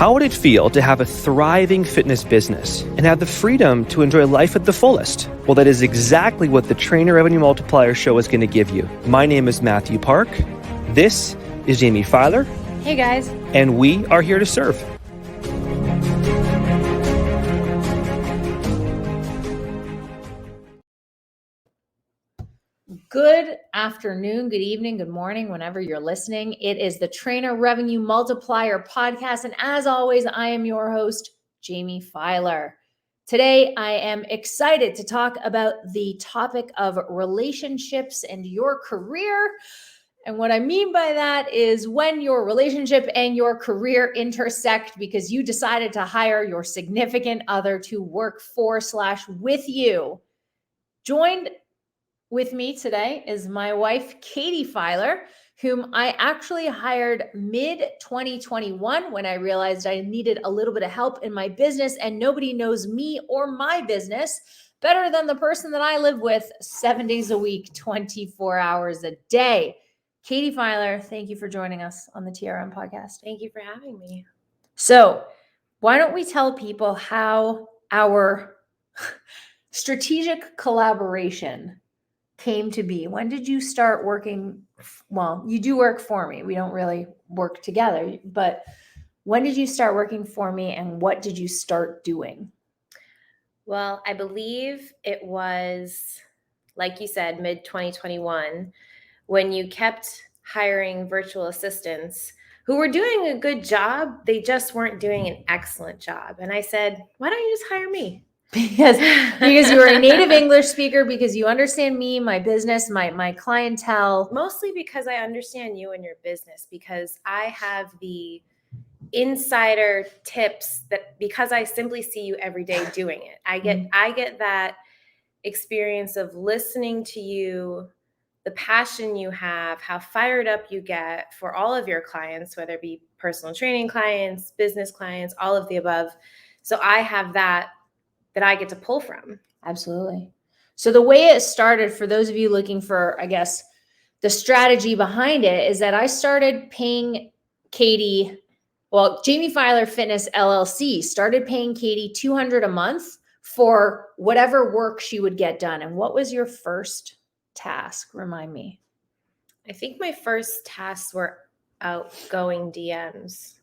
How would it feel to have a thriving fitness business and have the freedom to enjoy life at the fullest? Well, that is exactly what the Trainer Revenue Multiplier Show is going to give you. My name is Mathew Park. This is Jaime Filer. Hey guys. And we are here to serve. Good afternoon, good evening, good morning, whenever you're listening. It is the Trainer Revenue Multiplier Podcast. And as always, I am your host, Jaime Filer. Today, I am excited to talk about the topic of relationships and your career. And what I mean by that is when your relationship and your career intersect because you decided to hire your significant other to work for/with you. Joined with me today is my wife, Katie Filer, whom I actually hired mid-2021 when I realized I needed a little bit of help in my business, and nobody knows me or my business better than the person that I live with 7 days a week, 24 hours a day. Katie Filer, thank you for joining us on the TRM podcast. Thank you for having me. So why don't we tell people how our strategic collaboration came to be? When did you start working? Well, you do work for me. We don't really work together, but when did you start working for me and what did you start doing? Well, I believe it was, like you said, mid-2021, when you kept hiring virtual assistants who were doing a good job. They just weren't doing an excellent job. And I said, why don't you just hire me? Because you're a native English speaker, because you understand me, my business, my clientele. Mostly because I understand you and your business, because I have the insider tips that, because I simply see you every day doing it. I get that experience of listening to you, the passion you have, how fired up you get for all of your clients, whether it be personal training clients, business clients, all of the above. So I have that I get to pull from. Absolutely. So the way it started, for those of you looking for, I guess, the strategy behind it, is that I started paying Katie, Jaime Filer Fitness LLC started paying Katie $200 a month for whatever work she would get done. And what was your first task? Remind me. I think my first tasks were outgoing DMs.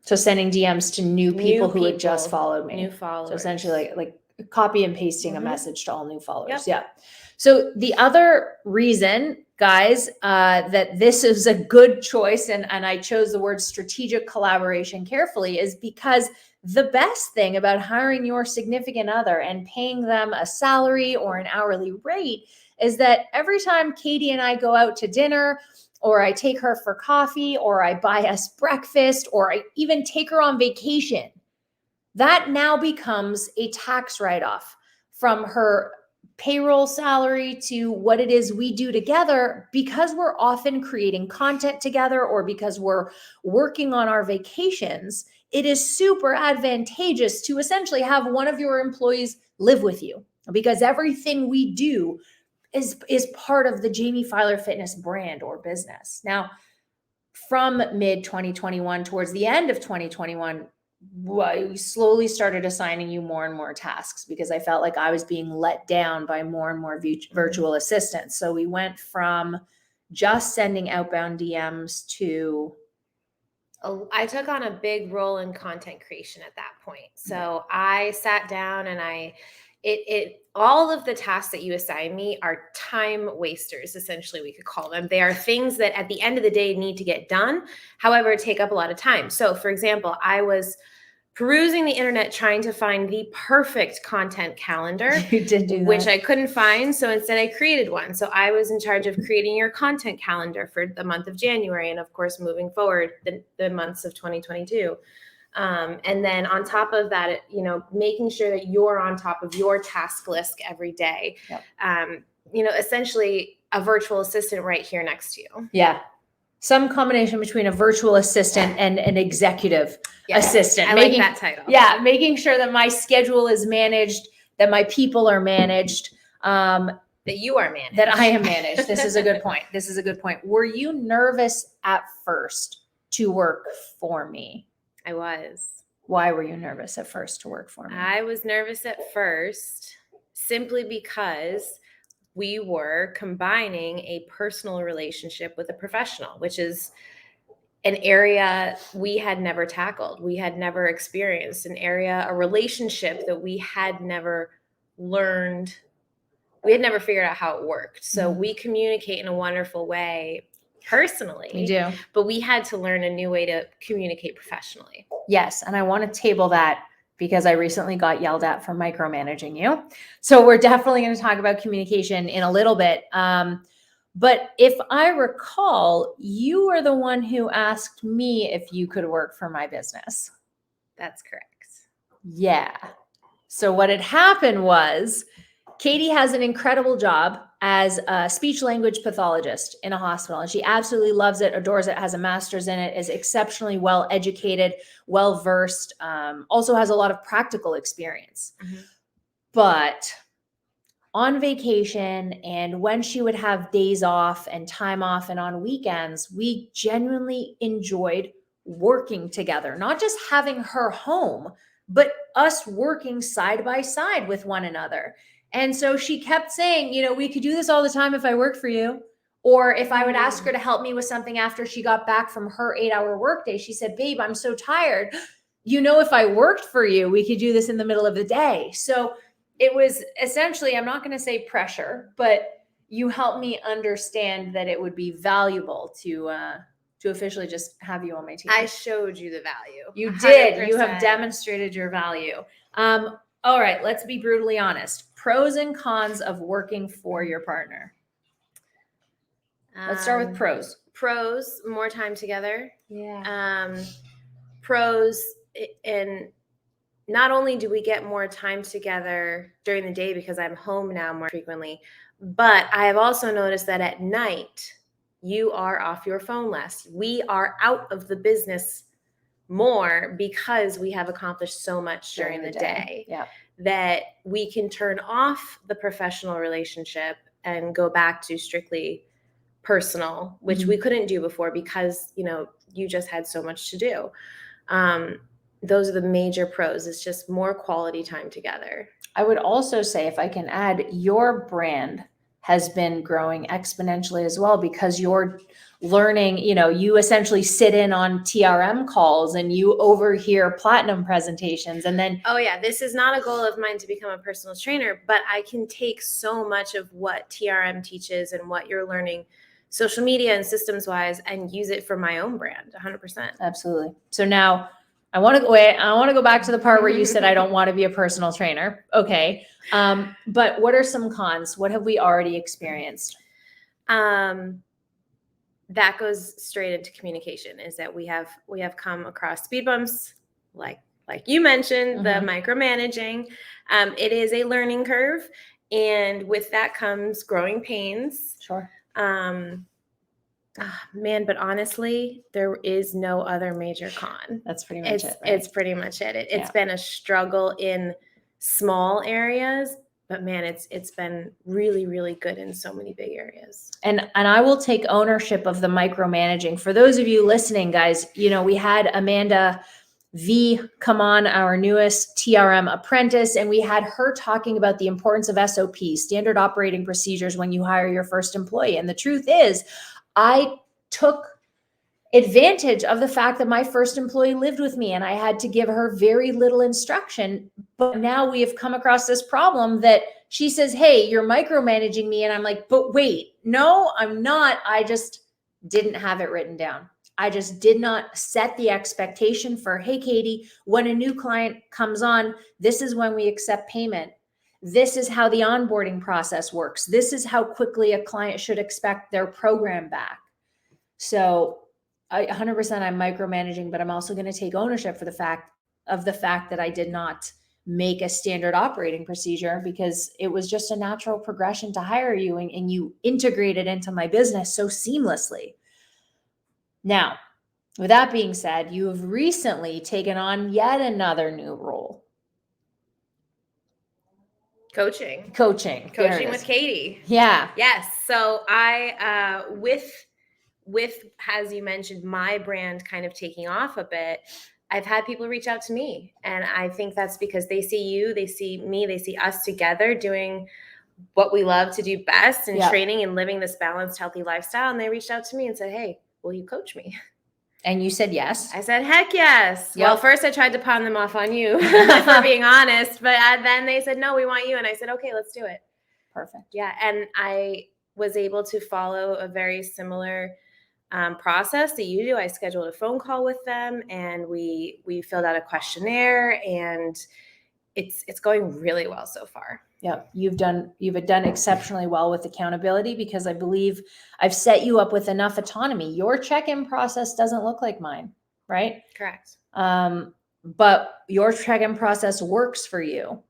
So sending DMs to new people who had just followed me. New followers. So essentially like copy and pasting a message to all new followers. Yep. Yeah. So the other reason, guys, that this is a good choice, and I chose the word strategic collaboration carefully, is because the best thing about hiring your significant other and paying them a salary or an hourly rate is that every time Katie and I go out to dinner, or I take her for coffee, or I buy us breakfast, or I even take her on vacation, that now becomes a tax write-off from her payroll salary to what it is we do together, because we're often creating content together or because we're working on our vacations. It is super advantageous to essentially have one of your employees live with you, because everything we do is part of the Jaime Filer Fitness brand or business. Now, from mid-2021 towards the end of 2021, we slowly started assigning you more and more tasks, because I felt like I was being let down by more and more virtual assistants. So we went from just sending outbound DMs to... I took on a big role in content creation at that point. So I sat down and all of the tasks that you assign me are time wasters, essentially, we could call them. They are things that at the end of the day need to get done, however, take up a lot of time. So for example, I was perusing the internet trying to find the perfect content calendar, You did do that. Which I couldn't find. So instead I created one. So I was in charge of creating your content calendar for the month of January. And of course, moving forward, the months of 2022. And then on top of that, making sure that you're on top of your task list every day. Yep. Essentially a virtual assistant right here next to you. Yeah. Some combination between a virtual assistant and an executive assistant. I like that title. Yeah. Making sure that my schedule is managed, that my people are managed, that you are managed. That I am managed. This is a good point. Were you nervous at first to work for me? I was. Why were you nervous at first to work for me? I was nervous at first simply because we were combining a personal relationship with a professional, which is an area we had never tackled. We had never experienced a relationship that we had never learned. We had never figured out how it worked. So we communicate in a wonderful way personally. We do. But we had to learn a new way to communicate professionally. Yes. And I want to table that because I recently got yelled at for micromanaging you. So we're definitely going to talk about communication in a little bit. But if I recall, you were the one who asked me if you could work for my business. That's correct. Yeah. So what had happened was Katie has an incredible job as a speech language pathologist in a hospital, and she absolutely loves it, adores it, has a master's in it, is exceptionally well educated, well versed, also has a lot of practical experience. But on vacation and when she would have days off and time off and on weekends, we genuinely enjoyed working together, not just having her home, but us working side by side with one another. And so she kept saying, we could do this all the time if I work for you. Or if I would ask her to help me with something after she got back from her 8-hour workday, she said, babe, I'm so tired. If I worked for you, we could do this in the middle of the day. So it was essentially, I'm not going to say pressure, but you helped me understand that it would be valuable to officially just have you on my team. I showed you the value. You did. 100%. You have demonstrated your value. All right, let's be brutally honest. Pros and cons of working for your partner. Let's start with pros. Pros, more time together. Yeah. Pros, and not only do we get more time together during the day because I'm home now more frequently, but I have also noticed that at night you are off your phone less. We are out of the business more because we have accomplished so much during the day. Yeah. That we can turn off the professional relationship and go back to strictly personal, which we couldn't do before because, you just had so much to do. Those are the major pros. It's just more quality time together. I would also say, if I can add, your brand has been growing exponentially as well because you're learning, you essentially sit in on TRM calls and you overhear platinum presentations. And then, oh yeah, this is not a goal of mine to become a personal trainer, but I can take so much of what TRM teaches and what you're learning social media and systems wise and use it for my own brand 100%. Absolutely. So now I want to go back to the part where you said, I don't want to be a personal trainer. Okay. But what are some cons? What have we already experienced? That goes straight into communication, is that we have come across speed bumps, like you mentioned, the micromanaging. It is a learning curve. And with that comes growing pains. Sure. But honestly, there is no other major con. That's pretty much it. Right? It's pretty much it. It's been a struggle in small areas, but man, it's been really, really good in so many big areas. And I will take ownership of the micromanaging. For those of you listening, guys, we had Amanda V come on, our newest TRM apprentice, and we had her talking about the importance of SOPs, standard operating procedures, when you hire your first employee. And the truth is, I took advantage of the fact that my first employee lived with me and I had to give her very little instruction. But now we have come across this problem that she says, hey, you're micromanaging me. And I'm like, but wait, no, I'm not. I just didn't have it written down. I just did not set the expectation for, hey, Katie, when a new client comes on, this is when we accept payment. This is how the onboarding process works. This is how quickly a client should expect their program back. So 100% I'm micromanaging, but I'm also going to take ownership for the fact that I did not make a standard operating procedure because it was just a natural progression to hire you and you integrated into my business so seamlessly. Now, with that being said, you have recently taken on yet another new role. Coaching with Katie. Yeah. Yes. So I, with, as you mentioned, my brand kind of taking off a bit, I've had people reach out to me, and I think that's because they see you, they see me, they see us together doing what we love to do best and training and living this balanced, healthy lifestyle. And they reached out to me and said, hey, will you coach me? And you said yes. I said, heck yes. Well, first I tried to pawn them off on you for being honest, but then they said, no, we want you. And I said, okay, let's do it. Perfect. Yeah. And I was able to follow a very similar process that you do. I scheduled a phone call with them, and we filled out a questionnaire, and it's going really well so far. Yeah, you've done exceptionally well with accountability, because I believe I've set you up with enough autonomy. Your check-in process doesn't look like mine, right? Correct. But your check-in process works for you.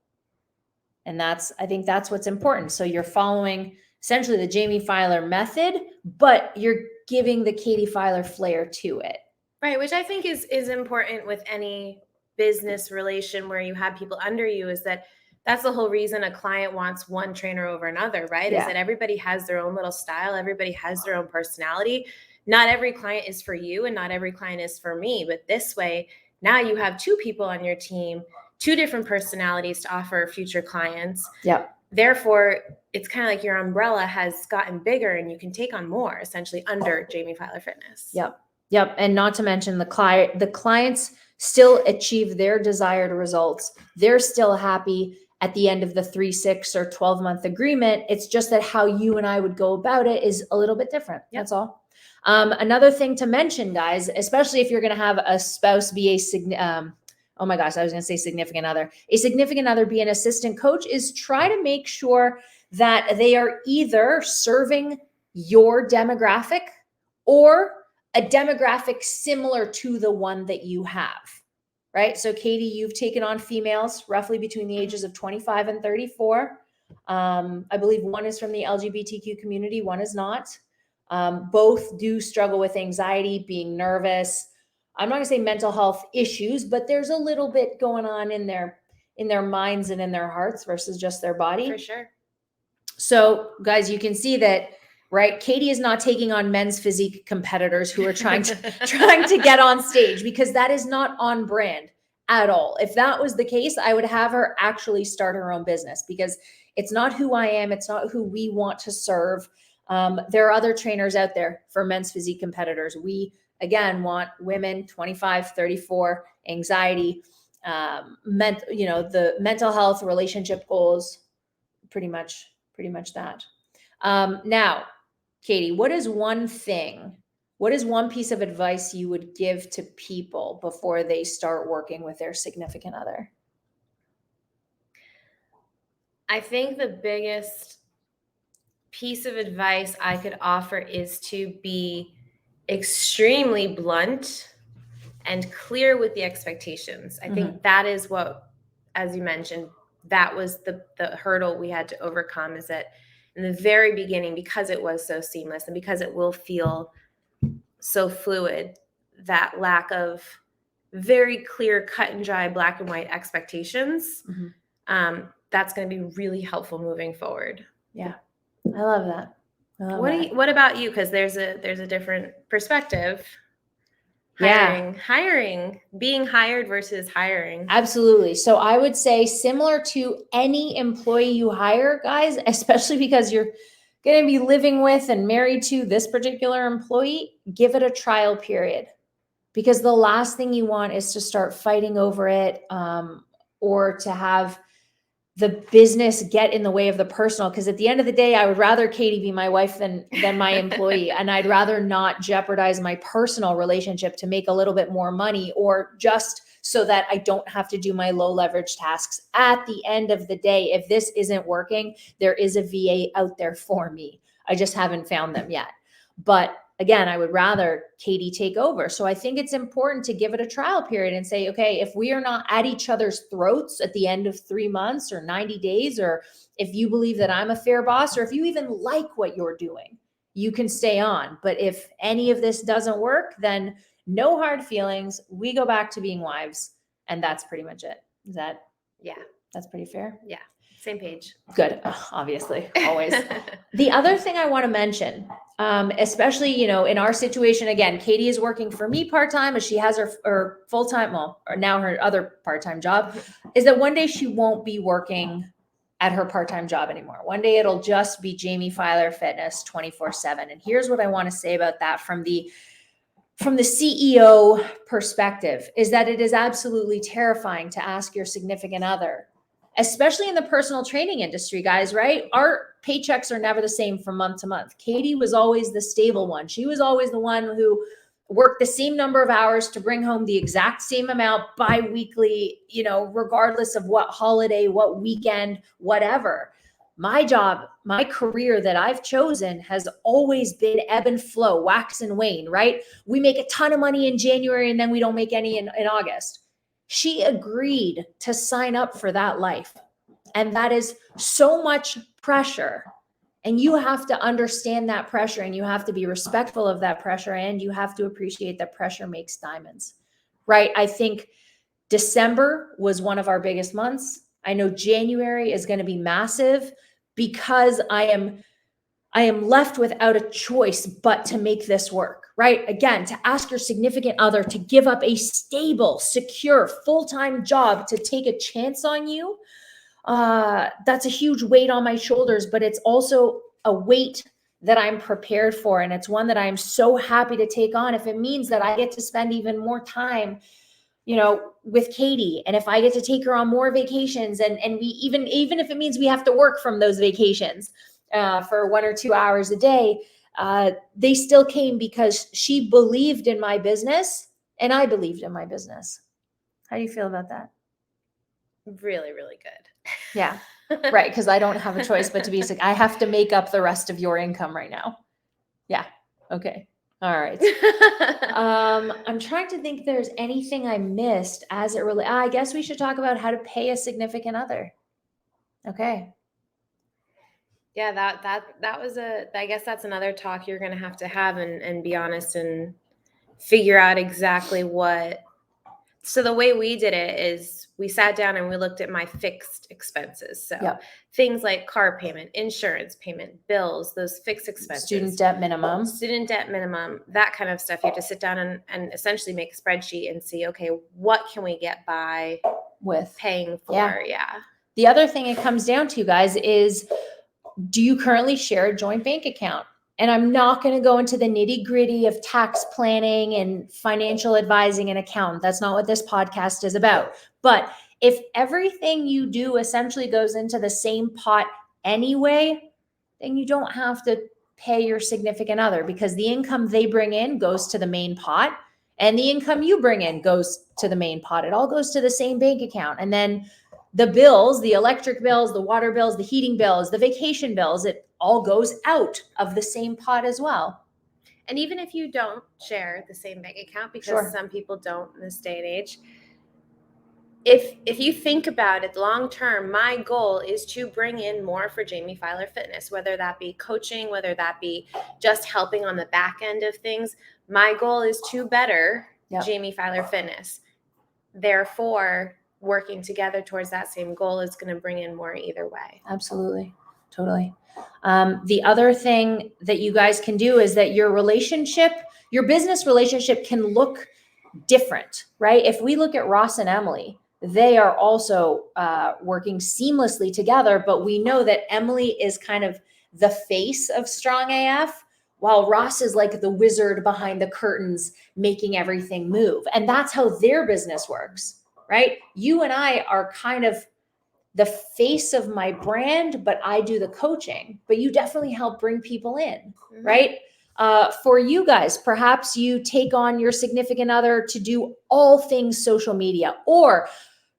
And I think that's what's important. So you're following essentially the Jaime Filer method, but you're giving the Katie Filer flair to it. Right, which I think is important with any business relation where you have people under you, is that that's the whole reason a client wants one trainer over another, right? Is that everybody has their own little style. Everybody has their own personality. Not every client is for you, and not every client is for me. But this way, now you have two people on your team, two different personalities to offer future clients. Yeah. Therefore, it's kind of like your umbrella has gotten bigger, and you can take on more essentially under Jaime Filer Fitness. Yep. Yep. And not to mention the clients still achieve their desired results. They're still happy at the end of the 3, 6, or 12-month agreement. It's just that how you and I would go about it is a little bit different. Yep. That's all. Another thing to mention, guys, especially if you're going to have a spouse be oh my gosh, I was going to say significant other. A significant other be an assistant coach, is try to make sure that they are either serving your demographic or a demographic similar to the one that you have, right? So Katie, you've taken on females roughly between the ages of 25 and 34. I believe one is from the LGBTQ community, one is not. Both do struggle with anxiety, being nervous. I'm not gonna say mental health issues, but there's a little bit going on in their minds and in their hearts versus just their body. For sure. So guys, you can see that, right? Katie is not taking on men's physique competitors who are trying to get on stage, because that is not on brand at all. If that was the case, I would have her actually start her own business, because it's not who I am. It's not who we want to serve. There are other trainers out there for men's physique competitors. We, again, want women 25, 34, anxiety, the mental health, relationship goals, pretty much that. Now, Katie, what is one piece of advice you would give to people before they start working with their significant other? I think the biggest piece of advice I could offer is to be extremely blunt and clear with the expectations. I think that is what, as you mentioned, that was the hurdle we had to overcome, is that in the very beginning, because it was so seamless and because it will feel so fluid, that lack of very clear, cut and dry, black and white expectations, that's going to be really helpful moving forward. Yeah, I love that. What about you? Because there's a different perspective. Hiring, being hired versus hiring. Absolutely. So I would say, similar to any employee you hire, guys, especially because you're going to be living with and married to this particular employee, give it a trial period, because the last thing you want is to start fighting over it, or to have the business get in the way of the personal. Because at the end of the day, I would rather Katie be my wife than my employee. And I'd rather not jeopardize my personal relationship to make a little bit more money, or just so that I don't have to do my low leverage tasks. At the end of the day, if this isn't working, there is a VA out there for me. I just haven't found them yet. But again, I would rather Katie take over. So I think it's important to give it a trial period and say, okay, if we are not at each other's throats at the end of 3 months or 90 days, or if you believe that I'm a fair boss, or if you even like what you're doing, you can stay on. But if any of this doesn't work, then no hard feelings. We go back to being wives, and that's pretty much it. That's pretty fair? Yeah. Same page. Good. Obviously, always. The other thing I want to mention, especially, you know, in our situation, again, Katie is working for me part-time as she has her full-time, well, or now her other part-time job, is that one day she won't be working at her part-time job anymore. One day it'll just be Jaime Filer Fitness 24/7. And here's what I want to say about that from the CEO perspective, is that it is absolutely terrifying to ask your significant other, especially in the personal training industry, guys, right? Our paychecks are never the same from month to month. Katie was always the stable one. She was always the one who worked the same number of hours to bring home the exact same amount bi-weekly, you know, regardless of what holiday, what weekend, whatever. My job, my career that I've chosen has always been ebb and flow, wax and wane, right? We make a ton of money in January and then we don't make any in August. She agreed to sign up for that life. And that is so much pressure. And you have to understand that pressure, and you have to be respectful of that pressure, and you have to appreciate that pressure makes diamonds, right? I think December was one of our biggest months. I know January is going to be massive because I am left without a choice but to make this work, right? Again, to ask your significant other to give up a stable, secure, full-time job to take a chance on you, that's a huge weight on my shoulders, but it's also a weight that I'm prepared for. And it's one that I'm so happy to take on if it means that I get to spend even more time, you know, with Katie. And if I get to take her on more vacations, and we even if it means we have to work from those vacations for 1 or 2 hours a day, they still came because she believed in my business and I believed in my business. How do you feel about that? Really, really good. Yeah, right. Because I don't have a choice but to be sick. I have to make up the rest of your income right now. Yeah. Okay. All right. I'm trying to think if there's anything I missed as it relates. I guess we should talk about how to pay a significant other. Okay. Yeah, that was I guess that's another talk you're going to have and be honest and figure out exactly what. So the way we did it is we sat down and we looked at my fixed expenses. So things like car payment, insurance payment, bills, those fixed expenses. Student debt minimum, that kind of stuff. You have to sit down and essentially make a spreadsheet and see, okay, what can we get by with paying for? Yeah. The other thing it comes down to, guys, is do you currently share a joint bank account? And I'm not going to go into the nitty gritty of tax planning and financial advising and accounting. That's not what this podcast is about. But if everything you do essentially goes into the same pot anyway, then you don't have to pay your significant other, because the income they bring in goes to the main pot and the income you bring in goes to the main pot. It all goes to the same bank account. And then the bills, the electric bills, the water bills, the heating bills, the vacation bills, it all goes out of the same pot as well. And even if you don't share the same bank account, because some people don't in this day and age, if you think about it long term, my goal is to bring in more for Jaime Filer Fitness, whether that be coaching, whether that be just helping on the back end of things. My goal is to better Jaime Filer Fitness. Therefore, working together towards that same goal is going to bring in more either way. Absolutely. Totally. The other thing that you guys can do is that your business relationship can look different, right? If we look at Ross and Emily, they are also working seamlessly together, but we know that Emily is kind of the face of Strong AF, while Ross is like the wizard behind the curtains, making everything move. And that's how their business works. Right? You and I are kind of the face of my brand, but I do the coaching, but you definitely help bring people in, right? For you guys, perhaps you take on your significant other to do all things social media, or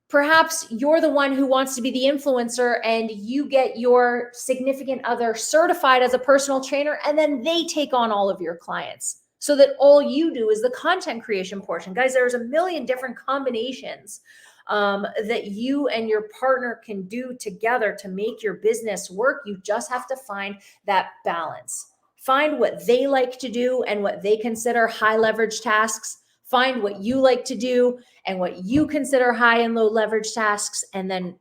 perhaps you're the one who wants to be the influencer and you get your significant other certified as a personal trainer, and then they take on all of your clients, so that all you do is the content creation portion. Guys, there's a million different combinations that you and your partner can do together to make your business work. You just have to find that balance. Find what they like to do and what they consider high leverage tasks. Find what you like to do and what you consider high and low leverage tasks, and then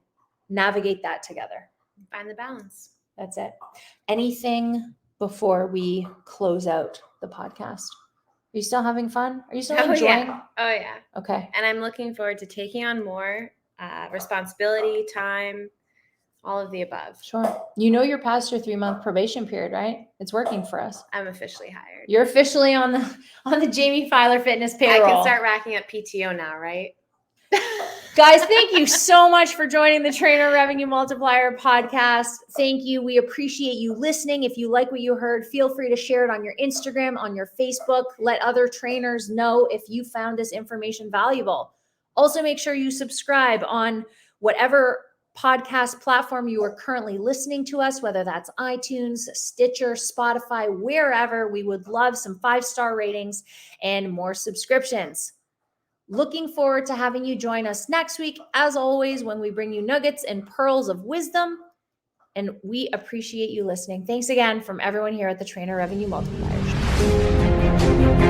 navigate that together. Find the balance. That's it. Anything before we close out the podcast? Are you still having fun? Are you still enjoying? Oh, yeah. Okay. And I'm looking forward to taking on more responsibility, time, all of the above. Sure. You know you're past your 3-month probation period, right? It's working for us. I'm officially hired. You're officially on the Jaime Filer Fitness payroll. I can start racking up PTO now, right? Guys, thank you so much for joining the Trainer Revenue Multiplier podcast. Thank you. We appreciate you listening. If you like what you heard, feel free to share it on your Instagram, on your Facebook. Let other trainers know if you found this information valuable. Also, make sure you subscribe on whatever podcast platform you are currently listening to us, whether that's iTunes, Stitcher, Spotify, wherever. We would love some 5-star ratings and more subscriptions. Looking forward to having you join us next week, as always, when we bring you nuggets and pearls of wisdom. And we appreciate you listening. Thanks again from everyone here at the Trainer Revenue Multiplier Show.